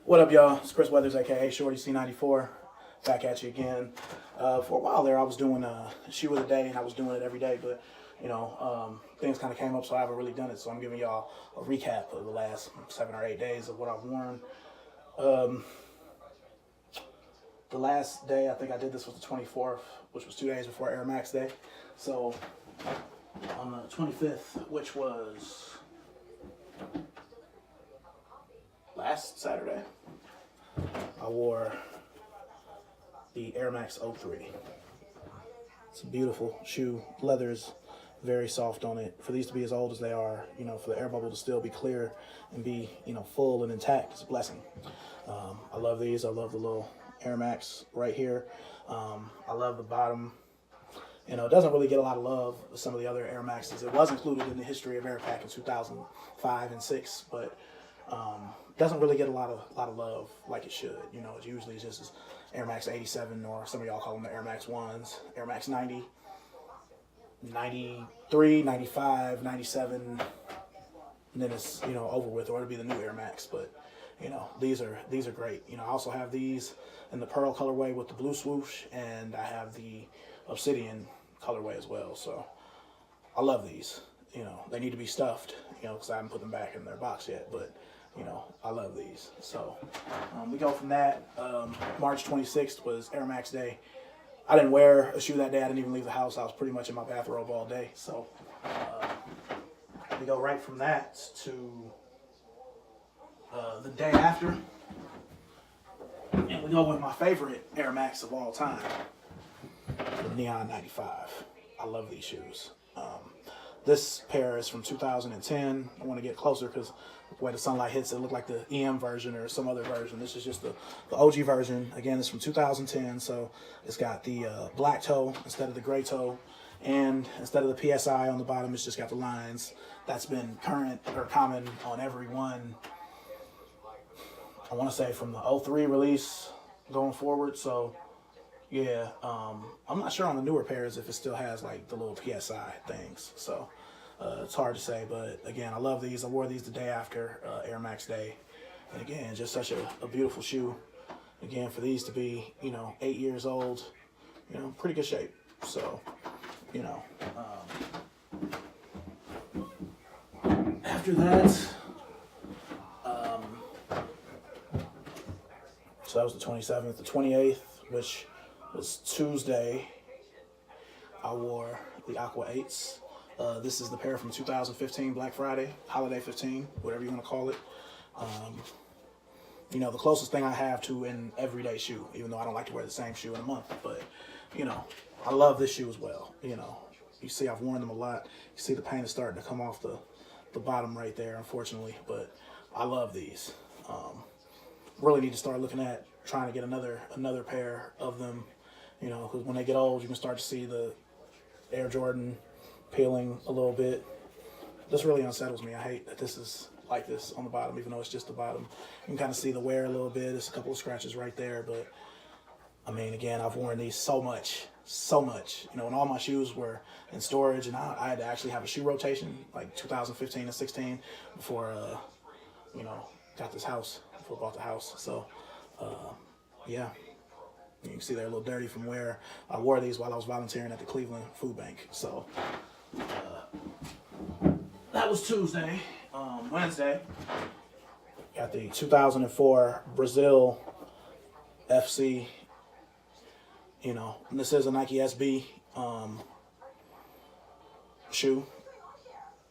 What up, y'all? It's Chris Weathers, aka ShortyC94, back at you again. For a while there, I was doing a shoe of the day, and I was doing it every day, but things kind of came up, so I haven't really done it. So I'm giving y'all a recap of the last 7 or 8 days of what I've worn. The last day I think I did this was the 24th, which was 2 days before Air Max Day. So on the 25th, which was last Saturday, I wore the Air Max 03. It's a beautiful shoe. Leather's very soft on it. For these to be as old as they are, for the air bubble to still be clear and be, full and intact, it's a blessing. I love these. I love the little Air Max right here. I love the bottom. It doesn't really get a lot of love with some of the other Air Maxes. It was included in the history of Air Pack in 2005 and 6, but doesn't really get a lot of love like it should. It usually just Air Max 87, or some of y'all call them the Air Max 1s, Air Max 90, 93, 95, 97, and then it's, over with, or it'll be the new Air Max. But, these are great. I also have these in the pearl colorway with the blue swoosh, and I have the obsidian colorway as well. So I love these. They need to be stuffed, because I haven't put them back in their box yet, but I love these. So we go from that. March 26th was Air Max Day. I didn't wear a shoe that day. I didn't even leave the house. I was pretty much in my bathrobe all day. So we go right from that to the day after. And we go with my favorite Air Max of all time, the Neon 95. I love these shoes. This pair is from 2010. I want to get closer because the way the sunlight hits, it looked like the EM version or some other version. This is just the OG version. Again, it's from 2010, so it's got the black toe instead of the gray toe, and instead of the PSI on the bottom, it's just got the lines. That's been current or common on every one, I want to say, from the 03 release going forward. So yeah, I'm not sure on the newer pairs if it still has like the little PSI things. So it's hard to say, but again, I love these. I wore these the day after Air Max Day, and again, just such a beautiful shoe. Again, for these to be 8 years old, pretty good shape. So after that, so that was the 27th, the 28th, which was Tuesday, I wore the Aqua 8s. This is the pair from 2015 Black Friday, Holiday 15, whatever you want to call it. The closest thing I have to an everyday shoe, even though I don't like to wear the same shoe in a month. But, I love this shoe as well. You see I've worn them a lot. You see the paint is starting to come off the bottom right there, unfortunately. But I love these. Really need to start looking at trying to get another pair of them, because when they get old, you can start to see the Air Jordan peeling a little bit. This really unsettles me. I hate that this is like this on the bottom, even though it's just the bottom. You can kind of see the wear a little bit. There's a couple of scratches right there, but I mean, again, I've worn these so much. When all my shoes were in storage, and I had to actually have a shoe rotation, like 2015 and 16, before got this house, before I bought the house. So yeah, you can see they're a little dirty from where I wore these while I was volunteering at the Cleveland Food Bank. So that was Tuesday. Wednesday, got the 2004 Brazil FC. And this is a Nike SB shoe.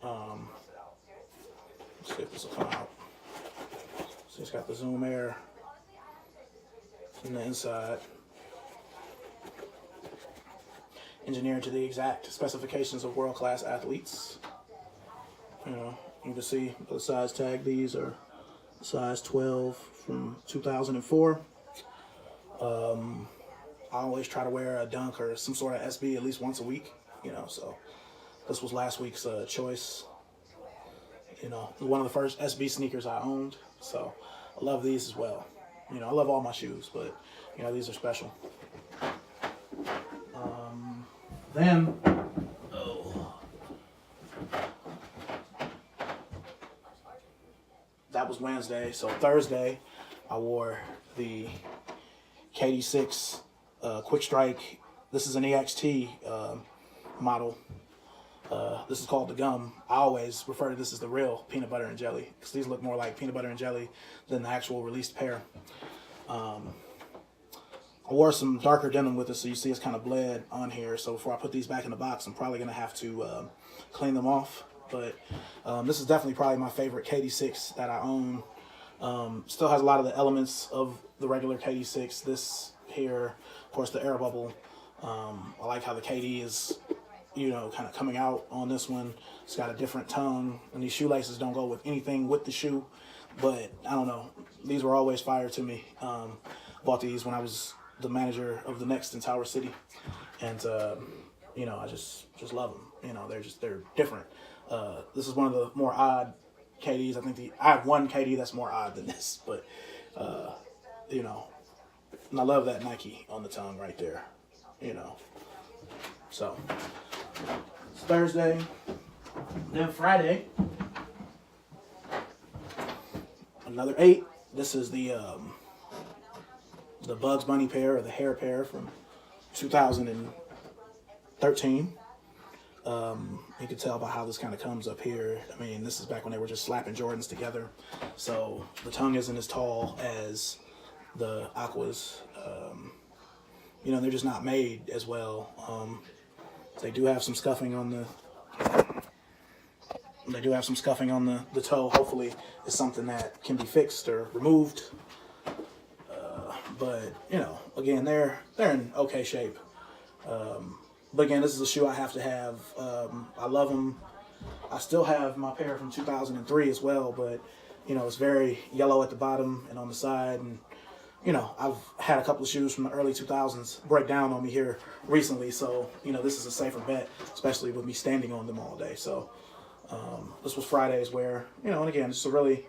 Let's see if this will come out. So it's got the Zoom Air in the inside. Engineered to the exact specifications of world-class athletes. You can see the size tag. These are size 12 from 2004. I always try to wear a Dunk or some sort of SB at least once a week. So this was last week's choice. One of the first SB sneakers I owned. So I love these as well. I love all my shoes, but these are special. Then that was Wednesday. So Thursday, I wore the KD6 Quick Strike. This is an EXT model. This is called the gum. I always refer to this as the real peanut butter and jelly because these look more like peanut butter and jelly than the actual released pair. I wore some darker denim with it, so you see it's kind of bled on here. So before I put these back in the box, I'm probably going to have to clean them off. But this is definitely probably my favorite KD6 that I own. Still has a lot of the elements of the regular KD6. This here, of course, the air bubble. I like how the KD is, you know, kind of coming out on this one. It's got a different tongue, and these shoelaces don't go with anything with the shoe. But I don't know, these were always fire to me. Bought these when I was the manager of the Next in Tower City, and you know, I just love them. You know, they're different. This is one of the more odd KDs. I think I have one KD that's more odd than this, but you know, and I love that Nike on the tongue right there. You know, so it's Thursday, then Friday, another 8. This is the Bugs Bunny pair, or the hair pair from 2013. You can tell by how this kind of comes up here. I mean, this is back when they were just slapping Jordans together. So the tongue isn't as tall as the Aquas. You know, they're just not made as well. They do have some scuffing on the toe. Hopefully it's something that can be fixed or removed. But, you know, again, they're in okay shape. But again, this is a shoe I have to have. I love them. I still have my pair from 2003 as well, but, you know, it's very yellow at the bottom and on the side. And, you know, I've had a couple of shoes from the early 2000s break down on me here recently. So, you know, this is a safer bet, especially with me standing on them all day. So this was Friday's wear, you know, and again, it's a really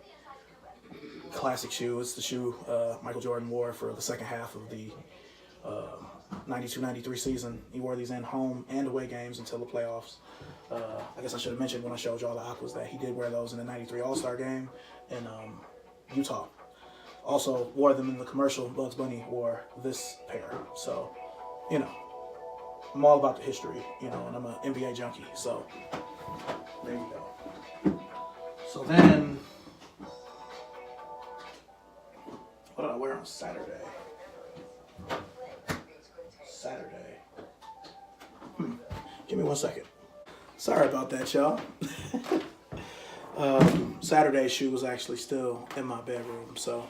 classic shoe. It's the shoe Michael Jordan wore for the second half of the 92-93 season. He wore these in home and away games until the playoffs. I guess I should have mentioned when I showed y'all the Aquas that he did wear those in the 93 All-Star game in Utah. Also wore them in the commercial. Bugs Bunny wore this pair. So, you know, I'm all about the history, you know, and I'm an NBA junkie. So, there you go. So then, what did I wear on Saturday? Give me 1 second. Sorry about that, y'all. Saturday's shoe was actually still in my bedroom, so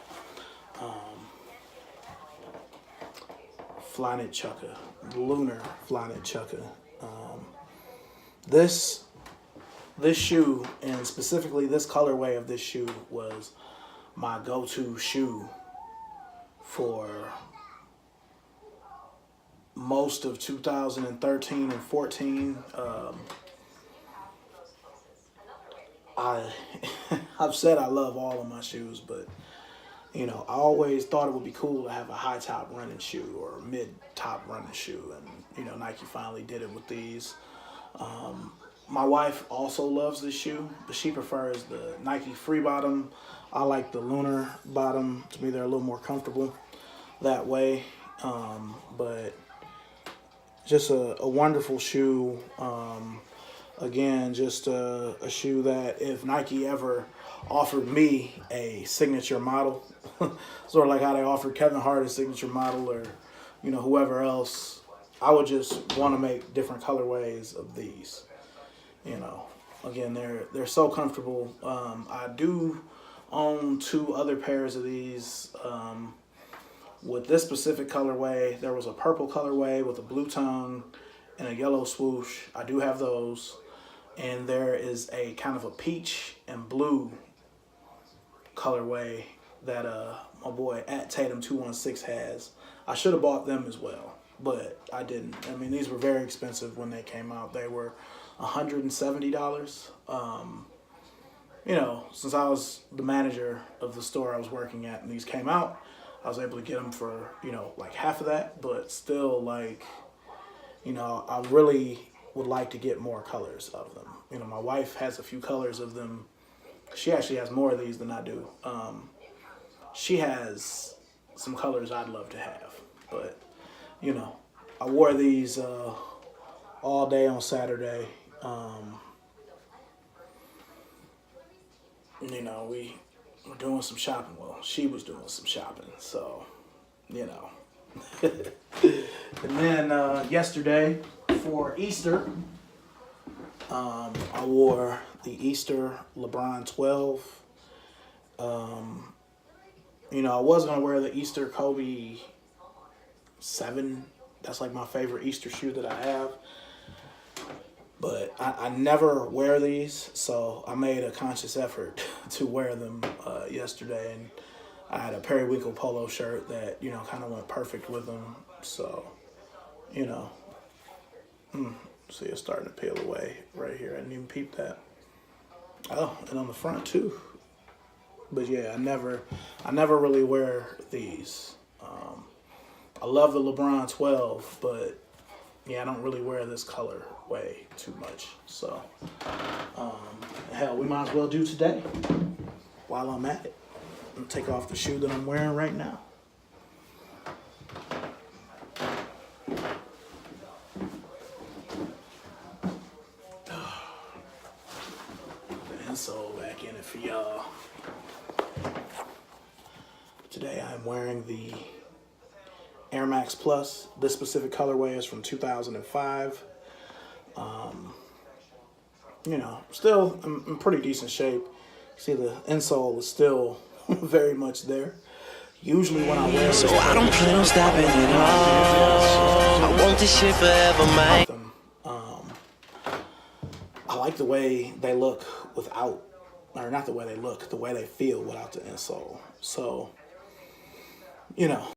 Flyknit Chukka, Lunar Flyknit Chukka. This shoe, and specifically this colorway of this shoe, was my go-to shoe for most of 2013 and 14. I've said I love all of my shoes, but you know, I always thought it would be cool to have a high top running shoe or a mid top running shoe, and you know, Nike finally did it with these. My wife also loves this shoe, but she prefers the Nike Free Bottom. I like the Lunar Bottom. To me, they're a little more comfortable that way. But just a wonderful shoe. Again, just a shoe that if Nike ever offered me a signature model, sort of like how they offered Kevin Hart a signature model, or you know, whoever else, I would just want to make different colorways of these. You know, again, they're so comfortable. I do own 2 other pairs of these. With this specific colorway, there was a purple colorway with a blue tongue and a yellow swoosh. I do have those. And there is a kind of a peach and blue colorway that my boy at Tatum216 has. I should have bought them as well, but I didn't. I mean, these were very expensive when they came out. They were $170. You know, since I was the manager of the store I was working at and these came out, I was able to get them for, you know, like half of that, but still, like, you know, I really would like to get more colors of them. You know, my wife has a few colors of them. She actually has more of these than I do. she has some colors I'd love to have. But, you know, I wore these all day on Saturday. You know, we were doing some shopping. Well, she was doing some shopping, so, you know. And then yesterday for Easter, I wore the Easter LeBron 12. You know, I was going to wear the Easter Kobe 7. That's like my favorite Easter shoe that I have. But I never wear these, so I made a conscious effort to wear them yesterday. And I had a periwinkle polo shirt that, you know, kind of went perfect with them. So, you know, see it's starting to peel away right here. I didn't even peep that. Oh, and on the front too. But yeah, I never really wear these. I love the LeBron 12, but yeah, I don't really wear this color way too much. So, hell, we might as well do today while I'm at it. I'm gonna take off the shoe that I'm wearing right now. The insole back in it for y'all. Today I'm wearing the Air Max Plus. This specific colorway is from 2005. You know, still in pretty decent shape. See, the insole is still very much there. Usually when I wear so I don't plan on stopping at all. I want this shit forever, man. I like the way they look without, or not the way they look, the way they feel without the insole. So, you know.